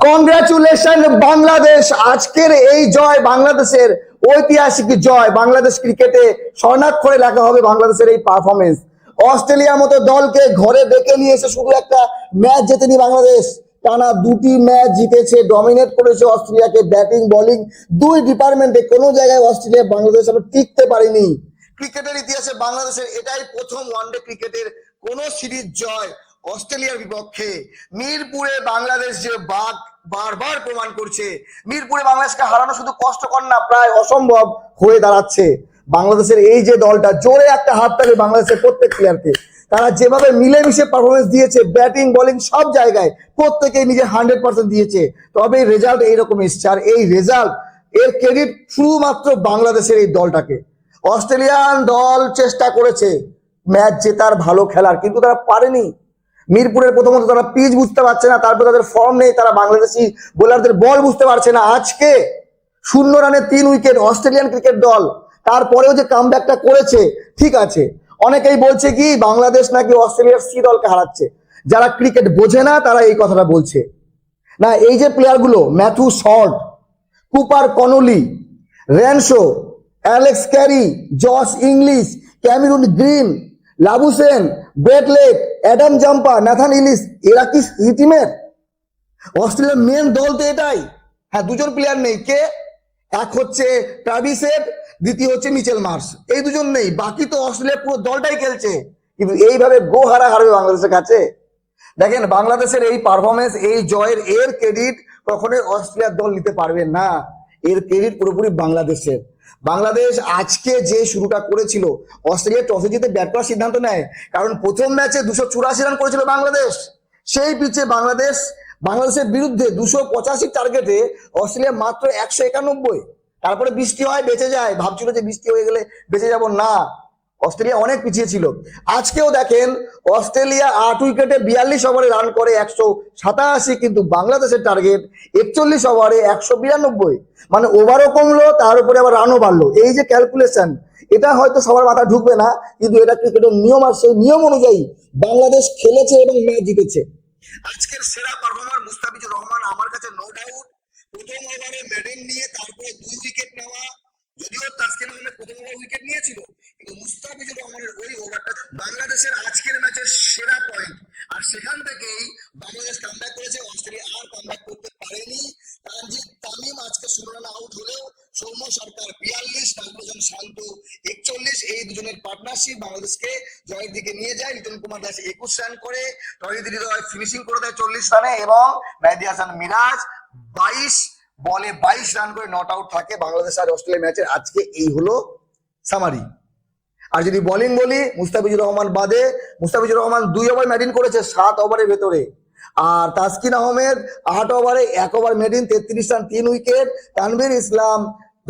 Congratulation Bangladesh. আজকের এই জয় বাংলাদেশের ঐতিহাসিক জয়। বাংলাদেশ ক্রিকেটে স্বর্ণাক্ষরে লেখা হবে বাংলাদেশের এই পারফরমেন্স। অস্ট্রেলিয়ার মতো দলকে ঘরে ডেকে নিয়ে এসে শুধু একটা ম্যাচ জেতেনি বাংলাদেশ, টানা দুটি ম্যাচ জিতেছে, ডমিনেট করেছে অস্ট্রেলিয়াকে ব্যাটিং বোলিং দুই ডিপার্টমেন্টে। কোনো জায়গায় অস্ট্রেলিয়া বাংলাদেশ টিকতে পারেনি। ক্রিকেটের ইতিহাসে বাংলাদেশের এটাই প্রথম ওয়ানডে ক্রিকেটের কোন সিরিজ জয় অস্ট্রেলিয়ার বিপক্ষে। মিরপুরে বাংলাদেশ যে বাঘ বারবার প্রমাণ করছে, মিরপুরে বাংলাদেশকে হারানো শুধু কষ্টকর না, প্রায় অসম্ভব হয়ে দাঁড়াচ্ছে। বাংলাদেশের এই যে দলটা, জোরে একটা হাততালি বাংলাদেশের প্রত্যেক প্লেয়ারকে। তারা যেভাবে মিলেমিশে পারফরমেন্স দিয়েছে, ব্যাটিং বোলিং সব জায়গায় প্রত্যেকেই নিজে 100% দিয়েছে, তবে রেজাল্ট এইরকম এসছে। আর এই রেজাল্ট এর ক্রেডিট শুধুমাত্র বাংলাদেশের এই দলটাকে। অস্ট্রেলিয়ান দল চেষ্টা করেছে ম্যাচ জেতার, ভালো খেলার, কিন্তু তারা পারেনি। মিরপুরের প্রথমত তারা পিচ বুঝতে পারছে না, তারপর তাদের ফর্ম নেই, তারা বাংলাদেশি বোলারদের বল বুঝতে পারছে না। আজকে 0 রানে 3 উইকেট অস্ট্রেলিয়ান ক্রিকেট দল, তারপরেও যে কামব্যাকটা করেছে, ঠিক আছে। অনেকেই বলছে কি বাংলাদেশ নাকি অস্ট্রেলিয়ার সি দলকে হারাচ্ছে। যারা ক্রিকেট বোঝে না তারা এই কথাটা বলছে না। এই যে প্লেয়ারগুলো, Matthew Short, Cooper Connolly, Renshaw, Alex Carey, Josh Inglis, Cameron Green, Labuschagne, Brett Lake, Adam Zampa, Nathan Ellis, এরা কি এই টিমের? অস্ট্রেলিয়ার মেন দল তো এটাই। হ্যাঁ, দুজন প্লেয়ার নেই, কে? এক হচ্ছে ট্রাভিস হেড, দ্বিতীয় হচ্ছে মিচেল মার্শ। এই দুজন নেই, বাকি তো অস্ট্রেলিয়ার পুরো দলটাই খেলছে। কিন্তু এইভাবে গো হারবে বাংলাদেশের কাছে। দেখেন, বাংলাদেশের এই পারফরমেন্স, এই জয়ের এর ক্রেডিট কখনোই অস্ট্রেলিয়ার দল নিতে পারবে না। এর ক্রেডিট পুরোপুরি বাংলাদেশের। বাংলাদেশ আজকে যে শুরুটা করেছিল, অস্ট্রেলিয়া টসে জিতে ব্যাট করার সিদ্ধান্ত নেয়, কারণ প্রথম ম্যাচে 284 রান করেছিল বাংলাদেশ। সেই পিচে বাংলাদেশের বিরুদ্ধে 285 টার্গেটে অস্ট্রেলিয়া মাত্র 191। তারপরে বৃষ্টি হয়, বেঁচে যায়। ভাবছিল যে বৃষ্টি হয়ে গেলে বেঁচে যাব, না, অস্ট্রেলিয়া অনেক পিছিয়ে ছিল। আজকেও দেখেন, অস্ট্রেলিয়া 8 উইকেটে 42 ওভারে রান করে 187, কিন্তু বাংলাদেশের টার্গেট 41 ওভারে 192। মানে ওভারও কমলো, তার উপরে আবার রানও বাড়লো। এই যে ক্যালকুলেশন, এটা হয়তো সবার মাথা ঢুকবে না, কিন্তু এটা ক্রিকেটের নিয়ম। আর সেই নিয়ম অনুযায়ী বাংলাদেশ খেলেছে এবং ম্যাচ জিতেছে। আজকের সেরা পারফর্মার মুস্তাফিজুর রহমান, আমার কাছে নো ডাউট। প্রথম ওভারে মেডেন নিয়ে তারপরে 2 উইকেট নেওয়া, যদিও তাসকিন আহমেদ প্রথম ওভারে উইকেট নিয়েছিল, কিন্তু মুস্তাফিজুর রহমানের ওই ওভারটা বাংলাদেশের আজকের ম্যাচের সেরা পয়েন্ট। আর সেখান থেকেই বাংলাদেশ কামব্যাক করেছে, অস্ট্রেলিয়া আর কামব্যাক করতে পারেনি। তানজিদ তামিম আজকে 16 রান আউট হলেও সৌম্য সরকার 42, নাজমুল হাসান শান্ত 41, এই দুজনের পার্টনারশিপ বাংলাদেশকে জয়ের দিকে নিয়ে যায়। লিটন কুমার দাস 21 রান করে, তহিদ হৃদয় ফিনিশিং করে দেয় 40 রানে, এবং মেহেদী হাসান মিরাজ 22 বলে 22 রান করে নট আউট থাকে। বাংলাদেশ আর অস্ট্রেলিয়া ম্যাচের আজকে এই হলো সামারি। আর যদি বোলিং বলি, মুস্তাফিজুর রহমান বাদে, মুস্তাফিজুর রহমান 2 ওভার মেডিন করেছে 7 ওভারের ভেতরে। আর তাসকিন আহমেদ 8 ওভারে 1 ওভার মেডিন 33 রান 3 উইকেট। তানভীর ইসলাম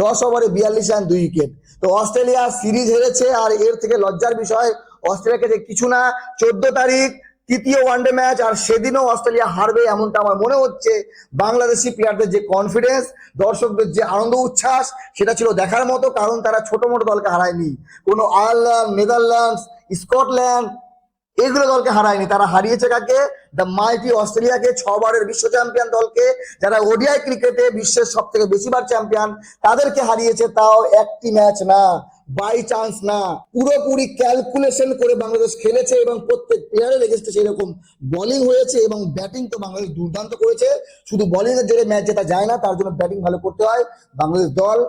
10 ওভারে 42 রান 2 উইকেট। তো অস্ট্রেলিয়া সিরিজ হেরেছে, আর এর থেকে লজ্জার বিষয় অস্ট্রেলিয়াকে যে কিছু না। 14 তারিখ তৃতীয় ওয়ানডে ম্যাচ, আর সেদিনও অস্ট্রেলিয়া হারবে এমনটা আমার মনে হচ্ছে। বাংলাদেশি প্লেয়ারদের যে কনফিডেন্স, দর্শকদের যে আনন্দ উচ্ছ্বাস, সেটা ছিল দেখার মতো। কারণ তারা ছোট মোটো দলকে হারায়নি, কোনো আয়ারল্যান্ড, নেদারল্যান্ডস, স্কটল্যান্ড এগুলো দলকে হারায়নি। তারা হারিয়েছে কাকে? দ্য মাইটি অস্ট্রেলিয়াকে, 6 বারের বিশ্ব চ্যাম্পিয়ন দলকে, যারা ওডিআই ক্রিকেটে বিশ্বের সব থেকে বেশিবার চ্যাম্পিয়ন, তাদেরকে হারিয়েছে। তাও একটি ম্যাচ না, বাই চান্স না, পুরোপুরি ক্যালকুলেশন করে বাংলাদেশ খেলেছে, এবং প্রত্যেক প্লেয়ারের এগেইনস্টে সেই রকম বোলিং হয়েছে, এবং ব্যাটিং তো বাংলাদেশ দুর্দান্ত করেছে। শুধু বোলিং এর জোরে ম্যাচ জেতা যায় না, তার জন্য ব্যাটিং ভালো করতে হয়। বাংলাদেশ দল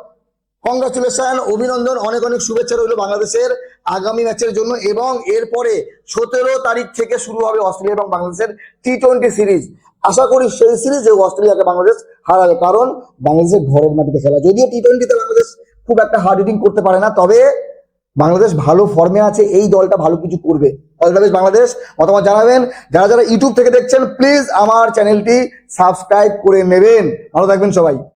কংগ্রাচুলেশন, অভিনন্দন, অনেক অনেক শুভেচ্ছা রইল বাংলাদেশের আগামী ম্যাচের জন্য। এবং এরপরে 17 তারিখ থেকে শুরু হবে অস্ট্রেলিয়া এবং বাংলাদেশের টি20 সিরিজ। আশা করি সেই সিরিজে অস্ট্রেলিয়াকে বাংলাদেশ হারাবে, কারণ বাংলাদেশের ঘরের মাটিতে খেলা। যদিও টি20তে বাংলাদেশ খুব একটা হার্ড হিটিং করতে পারে না, তবে বাংলাদেশ ভালো ফর্মে আছে, এই দলটা ভালো কিছু করবে। বাংলাদেশ মতামত জানাবেন। যারা যারা ইউটিউব থেকে দেখছেন, প্লিজ আমার চ্যানেলটি সাবস্ক্রাইব করে নেবেন। ভালো থাকবেন সবাই।